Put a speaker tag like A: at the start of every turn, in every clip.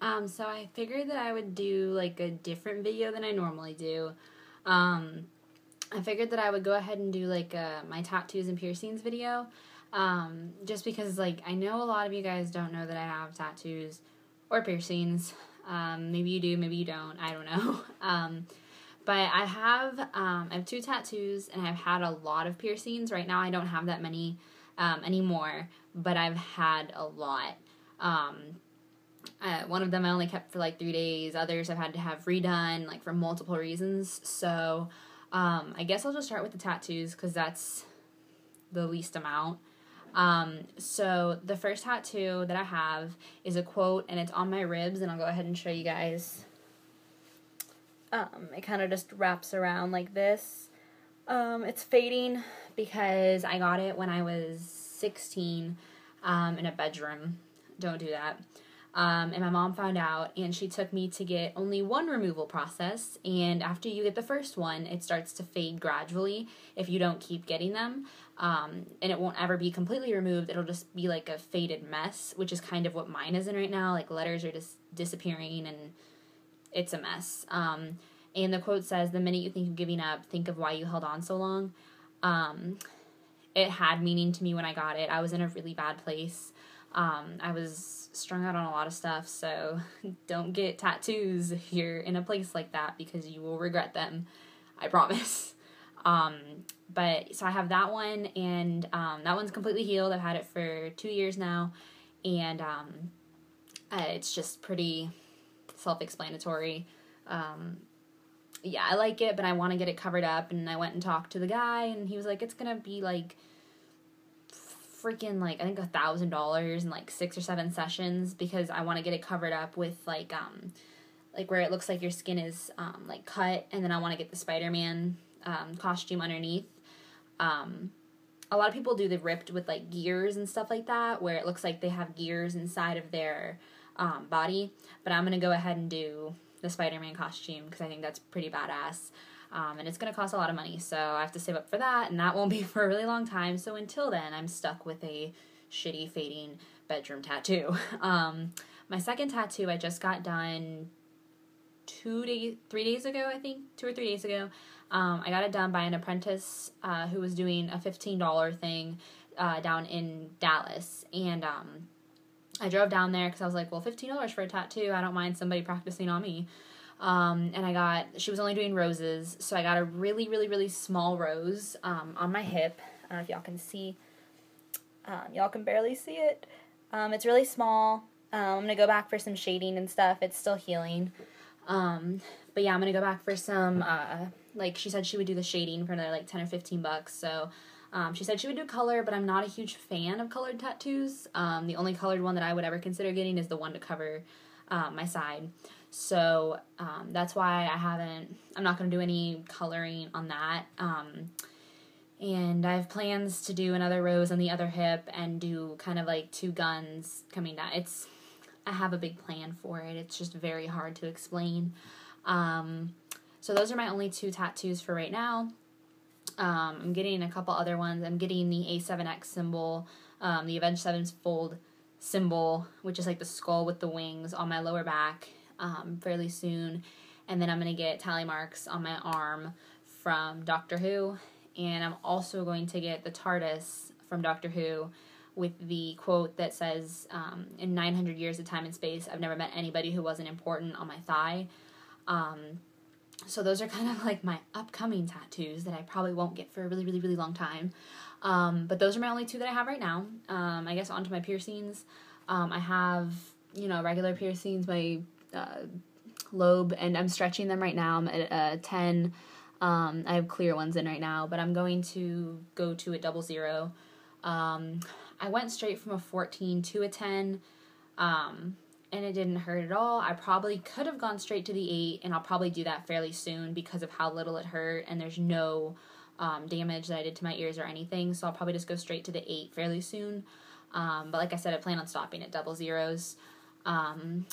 A: So I figured that I would do like a different video than I normally do. Um, I figured that I would go ahead and do like my tattoos and piercings video. Just because like I know a lot of you guys don't know that I have tattoos or piercings. Maybe you do, maybe you don't. I don't know. But I have two tattoos and I've had a lot of piercings. Right now I don't have that many anymore, but I've had a lot. One of them I only kept for like 3 days. Others I've had to have redone, like for multiple reasons. So I guess I'll just start with the tattoos because that's the least amount. So the first tattoo that I have is a quote, and it's on my ribs, and I'll go ahead and show you guys. It kind of just wraps around like this. It's fading because I got it when I was 16 in a bedroom. Don't do that. And my mom found out, and she took me to get only one removal process, and after you get the first one, it starts to fade gradually if you don't keep getting them, and it won't ever be completely removed. It'll just be like a faded mess, which is kind of what mine is in right now. Like, letters are just disappearing, and it's a mess. And the quote says, "The minute you think of giving up, think of why you held on so long." It had meaning to me when I got it. I was in a really bad place. I was strung out on a lot of stuff, so don't get tattoos if you're in a place like that because you will regret them. I promise. But so I have that one, and that one's completely healed. I've had it for 2 years now, and it's just pretty self-explanatory. Yeah, I like it, but I want to get it covered up, and I went and talked to the guy, and he was like, it's gonna be like freaking like I think $1,000 in like 6 or 7 sessions because I want to get it covered up with like where it looks like your skin is like cut, and then I want to get the Spider-Man costume underneath. A lot of people do the ripped with like gears and stuff like that where it looks like they have gears inside of their body, but I'm gonna go ahead and do the Spider-Man costume because I think that's pretty badass. And it's going to cost a lot of money, so I have to save up for that, and that won't be for a really long time, so until then, I'm stuck with a shitty, fading bedroom tattoo. My second tattoo I just got done 3 days ago, I think, 2 or 3 days ago. I got it done by an apprentice who was doing a $15 thing down in Dallas, and I drove down there because I was like, well, $15 for a tattoo, I don't mind somebody practicing on me. And she was only doing roses, so I got a really, really, really small rose, on my hip. I don't know if y'all can see, y'all can barely see it. It's really small. I'm gonna go back for some shading and stuff. It's still healing. But yeah, I'm gonna go back for some, like she said she would do the shading for another like 10 or 15 bucks, so, she said she would do color, but I'm not a huge fan of colored tattoos. The only colored one that I would ever consider getting is the one to cover, my side. So, that's why I'm not going to do any coloring on that. And I have plans to do another rose on the other hip and do kind of like 2 guns coming down. I have a big plan for it. It's just very hard to explain. So those are my only 2 tattoos for right now. I'm getting a couple other ones. I'm getting the A7X symbol, the Avenged Sevenfold symbol, which is like the skull with the wings on my lower back, fairly soon. And then I'm going to get tally marks on my arm from Doctor Who. And I'm also going to get the TARDIS from Doctor Who with the quote that says, in 900 years of time and space, I've never met anybody who wasn't important on my thigh. So those are kind of like my upcoming tattoos that I probably won't get for a really, really, really long time. But those are my only 2 that I have right now. I guess onto my piercings. I have, regular piercings, my lobe, and I'm stretching them right now. I'm at 10. I have clear ones in right now, but I'm going to go to a 00. I went straight from a 14 to a 10. And it didn't hurt at all. I probably could have gone straight to the 8, and I'll probably do that fairly soon because of how little it hurt, and there's no damage that I did to my ears or anything, so I'll probably just go straight to the 8 fairly soon. But like I said, I plan on stopping at 00s. And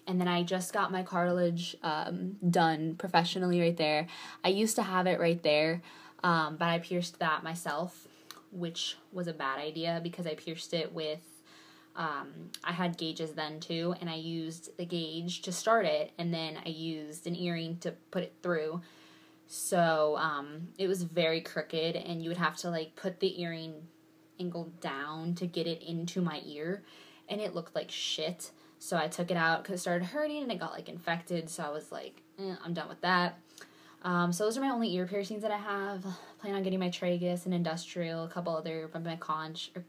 A: then I just got my cartilage done professionally right there. I used to have it right there, but I pierced that myself, which was a bad idea because I pierced it with I had gauges then too, and I used the gauge to start it, and then I used an earring to put it through. So it was very crooked, and you would have to like put the earring angle down to get it into my ear, and it looked like shit. So I took it out because it started hurting and it got like infected. So I was like, I'm done with that. So those are my only ear piercings that I have. Plan on getting my tragus and industrial, a couple other, my conch, is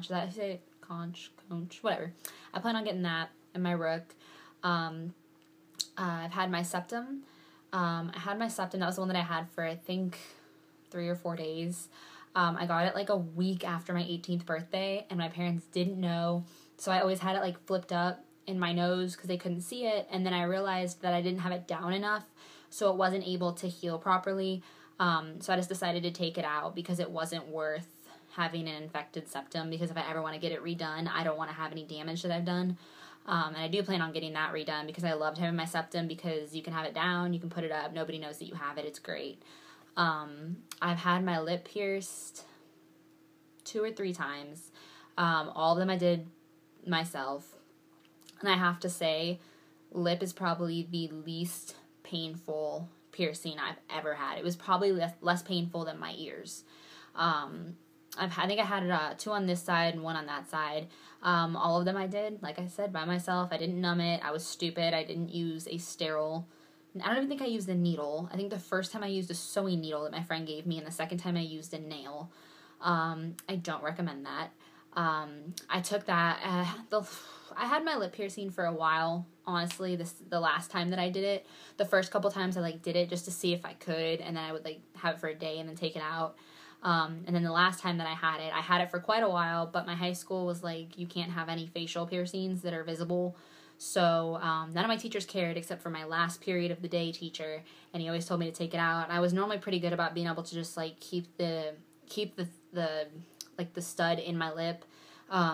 A: that how you say it? Conch, whatever. I plan on getting that and my rook. I've had my septum. I had my septum. That was the one that I had for, I think, 3 or 4 days. I got it like a week after my 18th birthday, and my parents didn't know. So I always had it like flipped up in my nose because they couldn't see it. And then I realized that I didn't have it down enough, so it wasn't able to heal properly. So I just decided to take it out because it wasn't worth having an infected septum, because if I ever want to get it redone, I don't want to have any damage that I've done. And I do plan on getting that redone because I loved having my septum, because you can have it down, you can put it up, nobody knows that you have it, it's great. I've had my lip pierced 2 or 3 times. All of them I did myself. And I have to say, lip is probably the least painful piercing I've ever had. It was probably less painful than my ears. I think I had 2 on this side and 1 on that side. All of them I did, like I said, by myself. I didn't numb it. I was stupid. I didn't use a sterile. I don't even think I used a needle. I think the first time I used a sewing needle that my friend gave me, and the second time I used a nail. I don't recommend that. I took that. I had my lip piercing for a while, honestly, the last time that I did it. The first couple times I, like, did it just to see if I could, and then I would, like, have it for a day and then take it out. And then the last time that I had it for quite a while, but my high school was like, you can't have any facial piercings that are visible. So none of my teachers cared except for my last period of the day teacher, and he always told me to take it out. And I was normally pretty good about being able to just like keep the like the stud in my lip,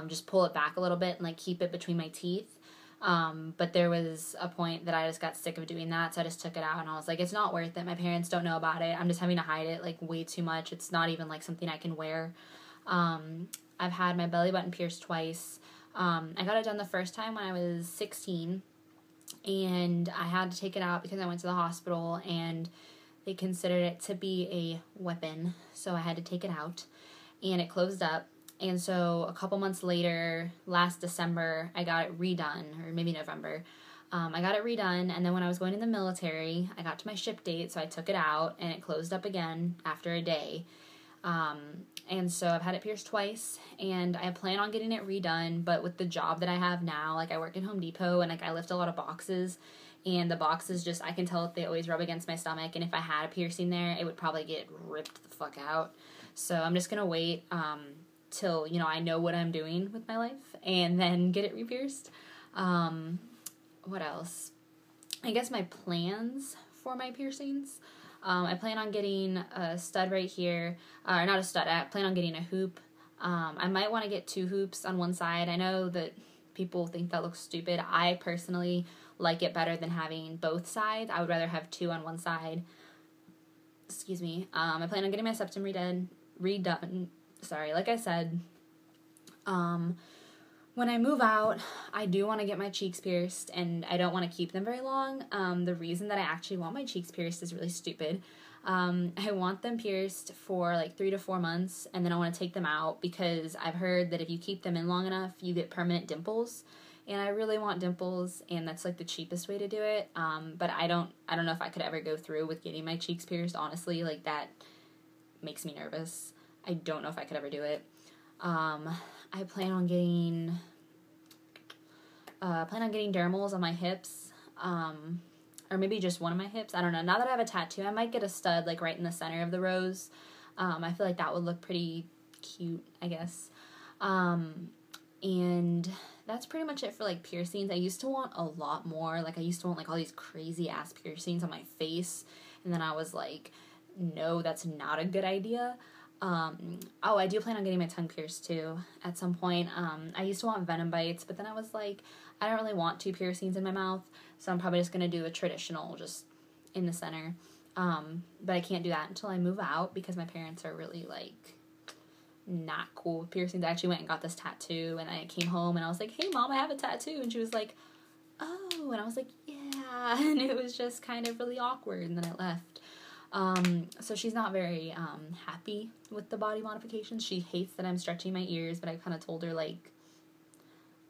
A: just pull it back a little bit and like keep it between my teeth. But there was a point that I just got sick of doing that, so I just took it out, and I was like, it's not worth it. My parents don't know about it. I'm just having to hide it like way too much. It's not even like something I can wear. I've had my belly button pierced twice. I got it done the first time when I was 16, and I had to take it out because I went to the hospital, and they considered it to be a weapon, so I had to take it out, and it closed up. And so a couple months later, last December, I got it redone, or maybe November. I got it redone, and then when I was going in the military, I got to my ship date, so I took it out, and it closed up again after a day. And so I've had it pierced twice, and I plan on getting it redone, but with the job that I have now, like I work at Home Depot, and like I lift a lot of boxes, and the boxes just, I can tell that they always rub against my stomach, and if I had a piercing there, it would probably get ripped the fuck out. So I'm just gonna wait, till, you know, I know what I'm doing with my life, and then get it re-pierced. What else? I guess my plans for my piercings. I plan on getting a stud right here, or not a stud, I plan on getting a hoop. I might want to get 2 hoops on one side. I know that people think that looks stupid. I personally like it better than having both sides. I would rather have 2 on one side. Excuse me. I plan on getting my septum redone. Sorry, like I said, when I move out, I do want to get my cheeks pierced, and I don't want to keep them very long. The reason that I actually want my cheeks pierced is really stupid. I want them pierced for like 3 to 4 months, and then I want to take them out because I've heard that if you keep them in long enough, you get permanent dimples, and I really want dimples, and that's like the cheapest way to do it. But I don't know if I could ever go through with getting my cheeks pierced, honestly. Like, that makes me nervous. I don't know if I could ever do it. I plan on getting dermals on my hips, or maybe just one of my hips. I don't know. Now that I have a tattoo, I might get a stud like right in the center of the rose. I feel like that would look pretty cute, I guess. And that's pretty much it for like piercings. I used to want a lot more. Like, I used to want like all these crazy ass piercings on my face, and then I was like, no, that's not a good idea. I do plan on getting my tongue pierced too at some point. I used to want venom bites, but then I was like, I don't really want 2 piercings in my mouth, so I'm probably just going to do a traditional just in the center. But I can't do that until I move out because my parents are really like, not cool with piercings. I actually went and got this tattoo, and I came home and I was like, hey mom, I have a tattoo, and she was like, oh, and I was like, yeah, and it was just kind of really awkward, and then I left. So she's not very happy with the body modifications. She hates that I'm stretching my ears, but I kind of told her, like,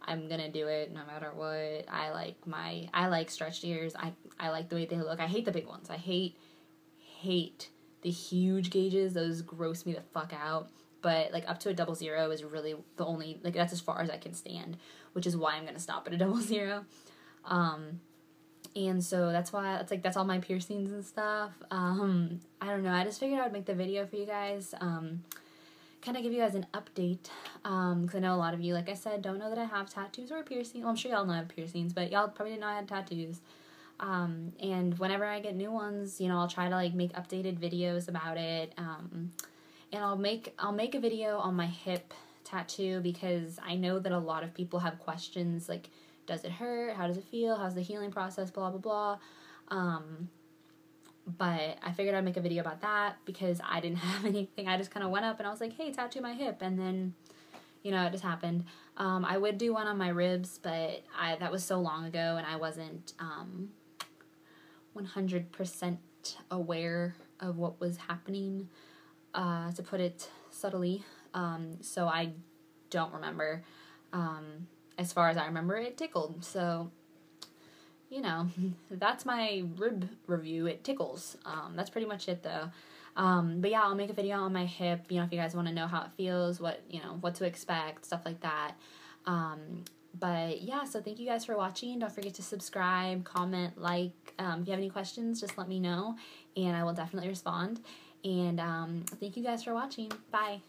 A: I'm gonna do it no matter what. I like stretched ears. I like the way they look. I hate the big ones. I hate the huge gauges. Those gross me the fuck out. But, like, up to a 00 is really the only, like, that's as far as I can stand, which is why I'm gonna stop at a 00. And so that's why, it's like, that's all my piercings and stuff. I don't know, I just figured I would make the video for you guys, kind of give you guys an update, because I know a lot of you, like I said, don't know that I have tattoos or piercings. Well, I'm sure y'all know I have piercings, but y'all probably didn't know I had tattoos. And whenever I get new ones, you know, I'll try to, like, make updated videos about it, and I'll make a video on my hip tattoo, because I know that a lot of people have questions, like, does it hurt? How does it feel? How's the healing process? Blah, blah, blah. But I figured I'd make a video about that because I didn't have anything. I just kind of went up and I was like, hey, tattoo my hip. And then, you know, it just happened. I would do one on my ribs, but that was so long ago and I wasn't 100% aware of what was happening, to put it subtly. So I don't remember. As far as I remember, it tickled. So, you know, that's my rib review. It tickles. That's pretty much it, though. But yeah, I'll make a video on my hip, you know, if you guys want to know how it feels, what to expect, stuff like that. But yeah, so thank you guys for watching. Don't forget to subscribe, comment, like. If you have any questions, just let me know, and I will definitely respond. And thank you guys for watching. Bye.